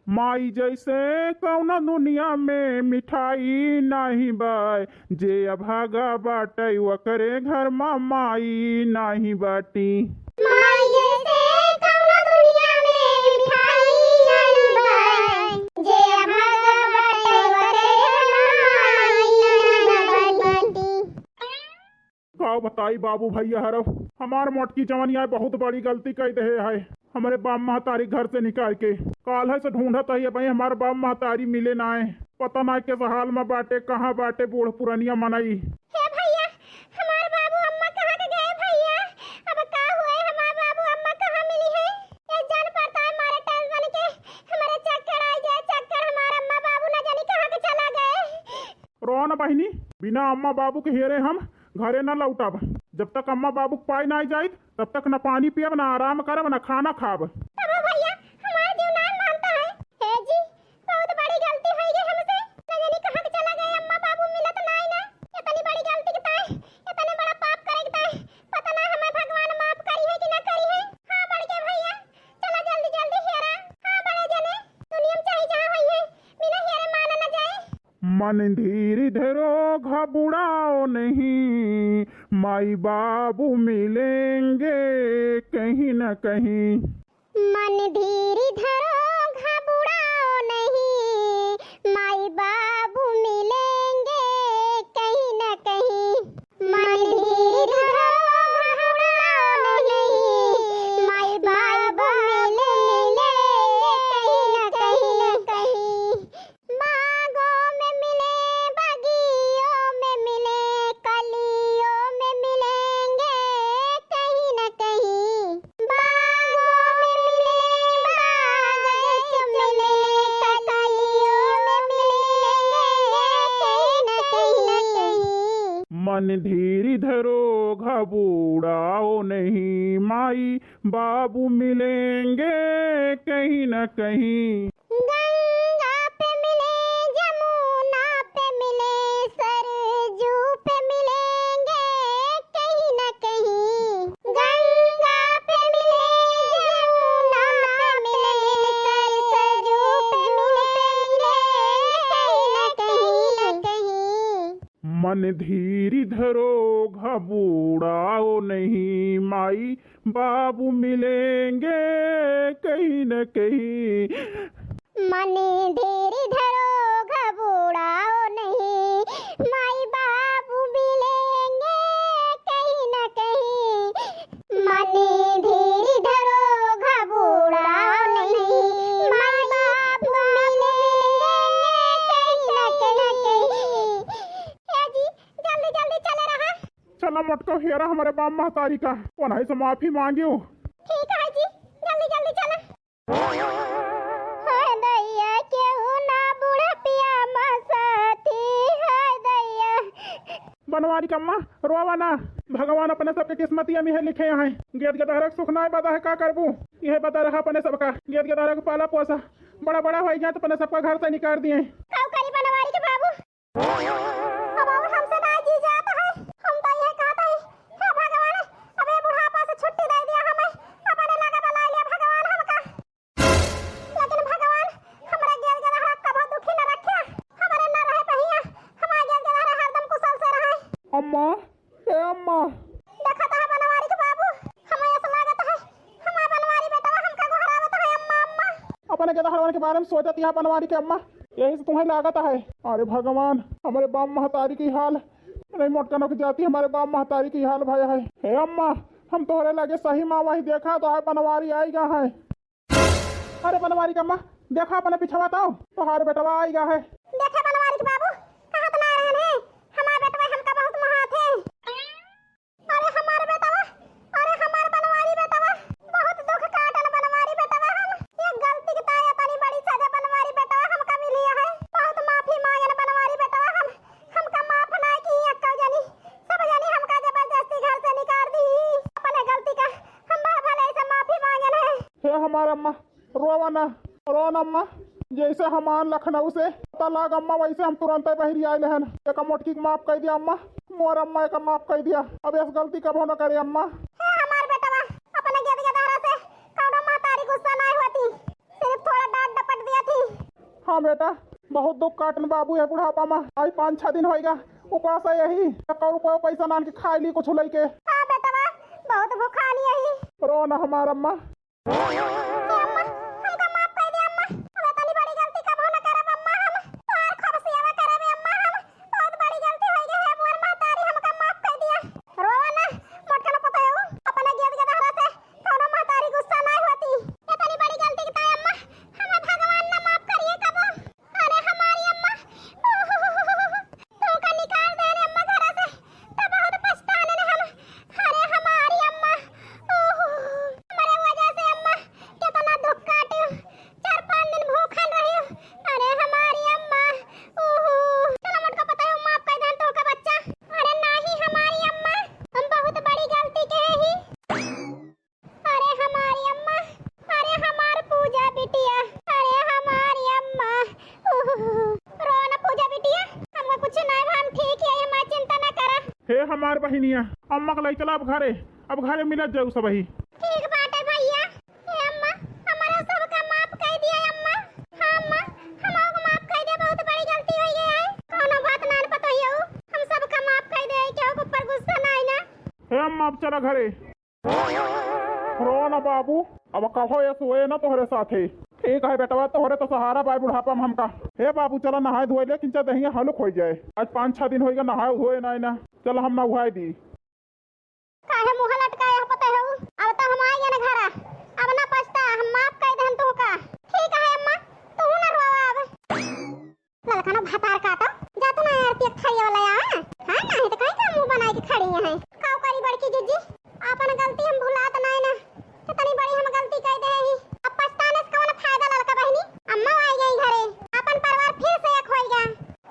माई जैसे कौना दुनिया में मिठाई नाही बाय, जे अभागा बाटै वकरे घर माँ माई नाही बाटी। माई जैसे कौनो दुनिया में मिठाई नहीं बाय, जे अभागा बाटे वकरे माई नहीं बाटी। का बताई बाबू भैया हरफ हमार मोटकी जवनिया बहुत बड़ी गलती कर दे है। हमारे बाप महतारी घर से निकाल के काल है से ढूंढत है भाई, हमारे बाप महतारी मिले ना है। पता ना किस हाल में बाटे, कहाँ बाटे बूढ़ पुरानिया मनाई। हे भैया, हमारे बाबू अम्मा कहाँ के गए भैया? अब का हुए हमारे बाबू अम्मा कहाँ मिली है? ये जान पड़ता है मारे टेंशन के हमारे चक्कर आ जाए, चक्कर हमारे अम्मा बाबू ना जाने कहाँ के चला गए। रो ना बहनी, बिना अम्मा बाबू के हेरे हम घरे न लौटब। जब तक अम्मा बाबू पाई ना जाए तब तक न पानी पियब, न आराम करब, न खाना खाब। तब भैया हमारा जीव ना मानता है। हे जी, बहुत बड़ी गलती हुई है हमसे। न जाने कहाँ के चला गए, अम्मा बाबू मिलत ना ही ना। इतनी बड़ी गलती के ताए, इतने बड़ा पाप करे के ताए, पता ना हमें भगवान माफ करी है कि ना करी है। हाँ बढ़ के भैया, चला जल्दी जल्दी हेरा। हाँ बड़े जने, दुनिया में चाहे जहाँ हुई है, बिना हेरे माना न जाए। मन धीर धरो घबराओ नहीं, माई बाबू मिलेंगे कहीं न कहीं। मन धीर धरो घबराओ नहीं, माई बाबू मिलेंगे कहीं न कहीं। मन धीर धरो घबराओ नहीं, माई बाबू मिलेंगे कहीं न कहीं। बागों में मिले, बगियों में मिले, कलियों में मिलेंगे कहीं न कहीं। बागों में मिले, बागों में मिले, कलियों में मिलेंगे कहीं न कहीं। मन धीर धरो घबराओ नहीं, माई बाबू मिलेंगे कहीं न कहीं। गंगा पे मिले, जमुना पे मिले, सरजू पे मिलेंगे कहीं न कहीं। गंगा पे मिले, जमुना पे मिले, सरजू पे मिलेंगे कहीं न कहीं। मन धीर धरो घबराओ नहीं, माई बाबू मिलेंगे कहीं न कहीं। मन धीर धरो घबराओ नहीं, माई बाबू मिलेंगे कहीं न कहीं। मन धीर धरो घबराओ नहीं, माई बाबू मिलेंगे कहीं न कहीं। हे जी, जल्दी जल्दी चले रहा। चला मटको हेरा हमारे बाप महतारी का उन्हीं से माफी मांगियो। ठीक है जी, जल्दी जल्दी चला। हाय दैया केहू ना बूढ़ा पिया मसाती, हाय दैया। बनवारी का अम्मा रोवा ना, भगवान अपने सबके किस्मतिया में है लिखे हैं। गेद के दहरक सुख ना बता है का करबू, यह बता रहा अपने सबका। गेद के दहरक पाला पोसा बड़ा बड़ा हो गया तो अपने सबका घर से निकाल दिए। काऊ करी बनवारी के बाबू, अब और हमसे ना जी जाता है। हम तो यह कहते हैं, हे भगवान, अब ये बुढ़ापा से छुट्टी दे दिया हमें, अपने लगा बना लिया भगवान हमका। लेकिन भगवान हमारे गेल के दहरक कभी दुखी न रखे, हमारे न रहे पहिया, हमारे गेल के दहरक हरदम कुशल से रहे। अम्मा ए अम्मा, देखा था बनवारी के बाबू, हमें ऐसा लागत है हमारा बनवारी बेटा हमका घुरावत है अम्मा अम्मा। अपने के दहरवन के बारे में सोचत यहाँ बनवारी के अम्मा, यही से तुम्हें लागत है। अरे भगवान, हमारे बाप महतारी की हाल नहीं मोटकनों की जाती, हमारे बाप महतारी की हाल भाई है। हे अम्मा, हम तोहरे लगे सही माँ वही देखा तो है बनवारी आएगा है। अरे बनवारी का अम्मा देखा अपने पिछवा तो हार बेटवा आएगा है। देखे बनवारी के बाबू, कहाँ तो ना रहन है, हमारे बेटवा हमका बहुत महात है। अरे हमारे बेटवा, अरे हमारे बनवारी बेटवा, बहुत दुख काटन बनवारी बेटवा हम। ये गलती की ताया तनी बड़ी सजा बनवारी बेटवा हमका मिली है। बहुत माफी मांगन बनवारी बेटवा हमका माफ ना की अक्का जानी, सब जानी हमका जबरदस्ती घर से निकाल दी। अपने गलती का हम भले से माफी मांगन है। हे हमारे अम्मा रोवा ना, रो न अम्मा। जैसे हमान लखनऊ से पता लाग अम्मा वैसे हम तुरंत बहरी आए हन। एक मोटकी माफ कर दिया अम्मा, मोर अम्मा एक माफ कर दिया। अब इस गलती कबो न करे अम्मा। हमार बेटवा अपने गेद के दारा से कौनो महतारी गुस्सा नहीं होती, सिर्फ थोड़ा डांट डपट दिया थी। हाँ बेटा, बहुत दुख काटन बाबू है बुढ़ापा में। आज 5-6 दिन होएगा उपास है यही। 1 रुपया पैसा नान के खाए ली कुछ लेके। हाँ बेटा बहुत भूखानी यही। रो ना हमार अम्मा। अम्मा हमका माफ कर दे अम्मा। अब इतनी बड़ी गलती कबो न करब अम्मा। हम तोहर खूब सेवा करब अम्मा। हम बहुत बड़ी गलती हो गई है। मोर महतारी हमका माफ कर दिया। रोवा ना मोटका न पता हो अपने गेद के दहरा से कोनो महतारी गुस्सा ना होती। इतनी बड़ी गलती की अम्मा हमें भगवान ना माफ करिए कबो। अरे हमारी अम्मा तू का निकाल देने अम्मा घर से तो बहुत पछताने ने हम। अरे हमारी अम्मा हमारे वजह से अम्मा कितना दुख काटी। 4-5 दिन भूखन रही। अरे हमारी अम्मा चलो मुझको पता है माफ कर दें तो का बच्चा। अरे नहीं हमारी अम्मा हम बहुत बड़ी गलती के ही। अरे हमारी अम्मा अरे हमार पूजा बिटिया। अरे हमारी अम्मा रो ना पूजा बिटिया। हमको कुछ नहीं हम ठीक है। हमारी चिंता न करा। हे हमार बहिनिया अम्मा के लाई चला अब घरे मिलत जाऊ सब ही। ठीक बात है भैया। हे अम्मा हमारा सबका माफ कर दिया अम्मा। हाँ अम्मा हमको माफ कर दे। बहुत बड़ी गलती हुई है। कोनो बात ना पता ही हो। हम सबका माफ कर दे। क्या ऊपर गुस्सा ना आई ना। हे अम्मा अब चला घरे। रो ना बाबू अब कहो ये सोए ना तोहरे साथे। ठीक है बेटवा तोहरे तो सहारा बाय बुढ़ापा में हमका। हे बाबू चला नहाए धोए ले किंचा दही हलुक हो जाए। आज 5-6 दिन होएगा नहाए धोए ना चल हम नहाए दी। काहे मुंह लटकाए हो पता हो। अब तो हम आ गए ना घर। अब ना पछता हम माफ कर दे तो का। ठीक है अम्मा तू ना रोवा। अब ललका ना भातार काटो जा तू ना आरती खाइए वाला या। हां नहीं तो कहीं का मुंह बनाए के खड़ी है। काऊ करी बड़की जीजी अपन गलती हम भुलात नहीं ना। कितनी बड़ी हम गलती कर दे ही। अब पछताने से कौन फायदा ललका बहनी। अम्मा आ गई घरे। अपन परिवार फिर से एक हो गया।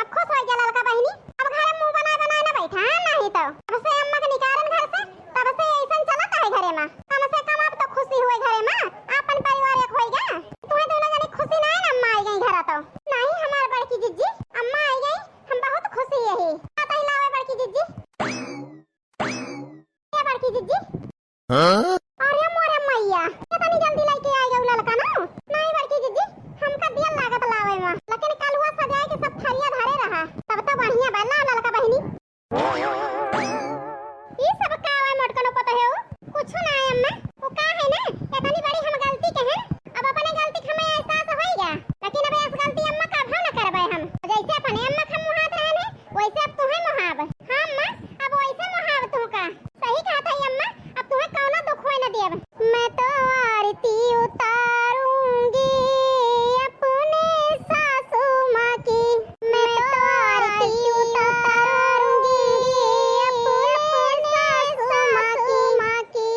अब खुश हो गया ललका बहनी। अब घरे मुंह बनाए बनाए ना बैठा नहीं तो अब से अम्मा के निकालन घर से तब से ऐसा चलता है घरे में। कम से कम अब तो खुशी हुई घरे में। अपन परिवार एक हो गया। तुम्हें दोनों जने खुशी ना है ना अम्मा आ गई घर तो। नहीं हमार बड़की जीजी अम्मा आ गई हम बहुत खुशी यही। आता ही लावे बड़की जीजी। ये बड़की जीजी अरे मोरे मैया इतनी जल्दी लेके आ गई ललका ना। नहीं बड़की जीजी हमका दिया लागत लावे में। लेकिन कल हुआ सजाए के सब थरिया धरे रहा तब तो बढ़िया बल्ला ललका बहनी। ये सब का है मोटका न पता है हो। कुछ ना है अम्मा वो का है ना इतनी बड़ी हम गलती के हैं। अब अपने गलती हमें एहसास होएगा। लेकिन अब इस गलती अम्मा का भाव न करबे हम। जैसे अपने अम्मा का मुहात रहने वैसे अब तुम्हें मुहाब। हां अम्मा अब वैसे मुहाब तू का। सही कहता है अम्मा अब तुम्हें कौनो दुख होए न देब। मैं तो आरती उतारूंगी अपने सासू मां की। मैं तो आरती उतारूंगी अपने सासू मां की।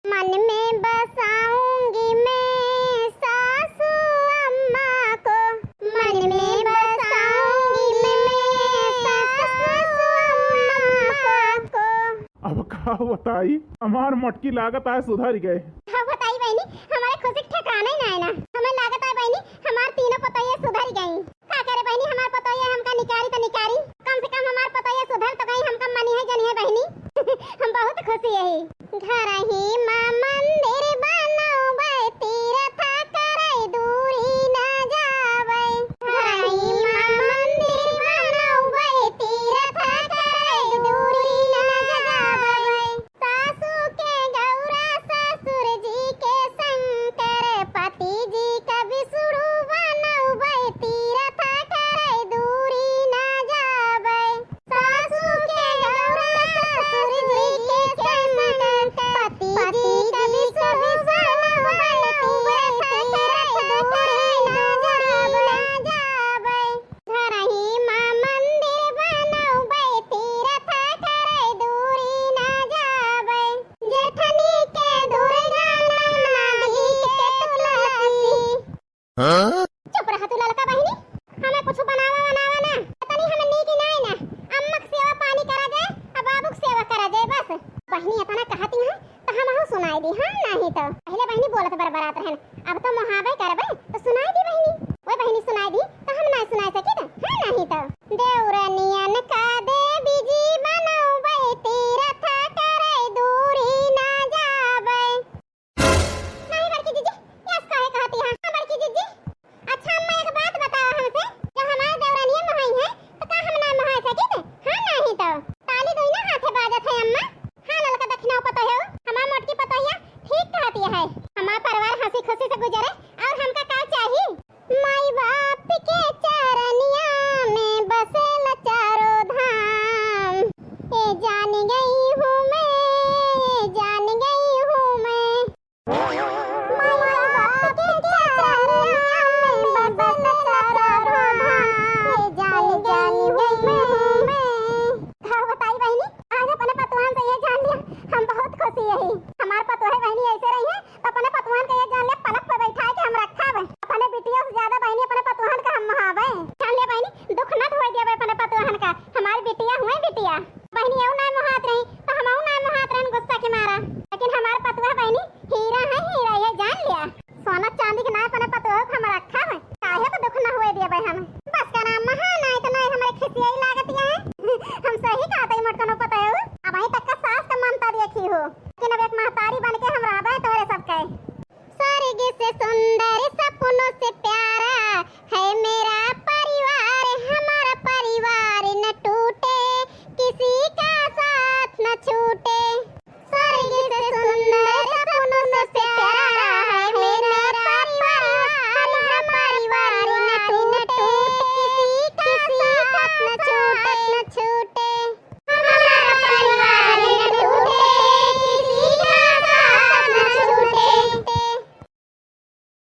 मन में बसाऊंगी मैं सासू अम्मा को। मन में बसाऊंगी मैं सासू अम्मा को। अब का बताई हमार मोटकी लागत आए सुधर गए। हाँ बताई बहनी हमारे खुशी ठिकाना ही ना है ना। हमें लागत है बहनी हमार तीनों पतोये सुधर गई। का करे बहनी हमार पतोये हमका निकारी तो निकारी। कम से कम हमार पतोये सुधर तो गई हमका मनी है जनी है बहनी। हम बहुत खुशी है। घर ही मां मंदिर बनावे तीर्थ करे दूरी ना जावे। घर ही मां मंदिर बनावे तीर्थ करे दूरी ना जावे। सासू के गौरा ससुर सुंदर सपनों से प्यारा है मेरा परिवार, हमारा परिवार न टूटे, किसी का साथ न छूटे।